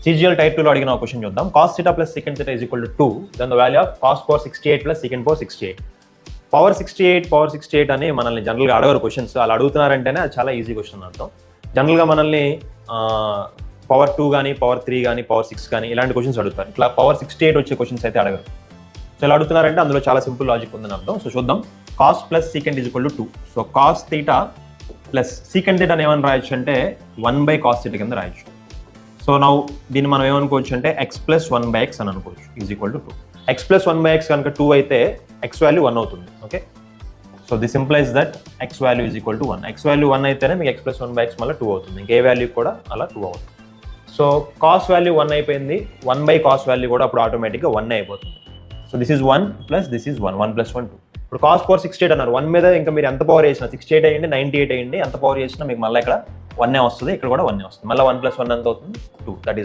CGL type 2లో అడిగిన ఒక క్వశ్చన్ చూద్దాం. cos θ plus secant θ is equal to 2, then the value of cos power 68 plus secant power 68. Power 68 అని మనల్ని జనరల్గా అడగరు క్వశ్చన్స్. అలా అడుగుతున్నారంటేనే అది చాలా ఈజీ క్వశ్చన్ అర్థం. జనరల్గా మనల్ని పవర్ 2 కానీ పవర్ 3 కానీ పవర్ 6 కానీ ఇలాంటి క్వశ్చన్స్ అడుగుతారు. ఇట్లా పవర్ 68 వచ్చే క్వశ్చన్స్ అయితే అడగరు. సో ఇలా అడుగుతున్నారంటే అందులో చాలా సింపుల్ లాజిక్ ఉందని అర్థం. సో చూద్దాం. cos plus secant is equal to 2. So cos θ plus secant θ ఏమని రాయొచ్చు అంటే 1/cos θ కింద రాయొచ్చు. సో నౌ దీన్ని మనం ఏమనుకోవచ్చు అంటే x plus 1/x అని అనుకోవచ్చు is equal to 2. x plus 1/x కనుక 2 అయితే x వాల్యూ 1 అవుతుంది. Okay, so this implies that x value is equal to 1. x value 1 అయితేనే మీకు x plus 1/x మళ్ళీ 2 అవుతుంది. ఇంకే వాల్యూ కూడా అలా 2 అవుతుంది. సో కాస్ వాల్యూ 1 అయిపోయింది, 1/cos వాల్యూ కూడా అప్పుడు ఆటోమేటిక్గా 1 అయిపోతుంది. So this is 1 plus this is 1 1 + 1 2. ఇప్పుడు cos పవర్ 68 అన్నారు. 1 మీద ఇంకా మీరు ఎంత పవర్ చేసినా 68 అయ్యింది 98 అయ్యింది ఎంత పవర్ చేసినా మీకు మళ్ళీ ఇక్కడ 1 వస్తుంది, ఇక్కడ కూడా 1 వస్తుంది. మళ్ళీ 1 + 1 ఎంత అవుతుంది 2. That is